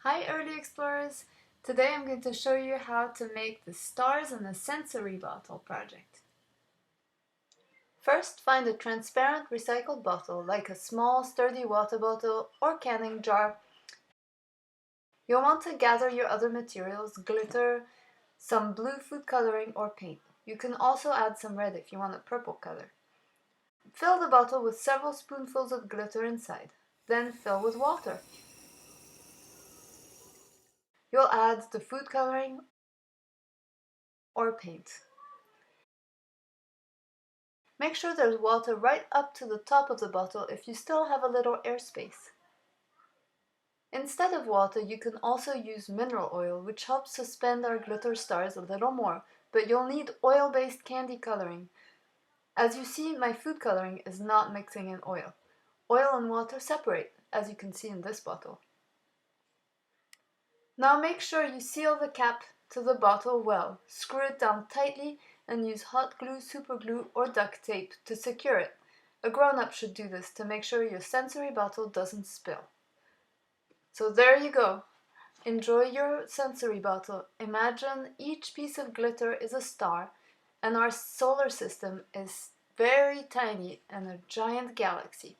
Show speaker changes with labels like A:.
A: Hi early explorers! Today I'm going to show you how to make the stars in a sensory bottle project. First, find a transparent recycled bottle like a small sturdy water bottle or canning jar. You'll want to gather your other materials, glitter, some blue food coloring or paint. You can also add some red if you want a purple color. Fill the bottle with several spoonfuls of glitter inside, then fill with water. You'll add the food coloring or paint. Make sure there's water right up to the top of the bottle if you still have a little airspace. Instead of water, you can also use mineral oil, which helps suspend our glitter stars a little more, but you'll need oil-based candy coloring. As you see, my food coloring is not mixing in oil. Oil and water separate, as you can see in this bottle. Now make sure you seal the cap to the bottle well. Screw it down tightly and use hot glue, super glue, or duct tape to secure it. A grown-up should do this to make sure your sensory bottle doesn't spill. So there you go. Enjoy your sensory bottle. Imagine each piece of glitter is a star and our solar system is very tiny and a giant galaxy.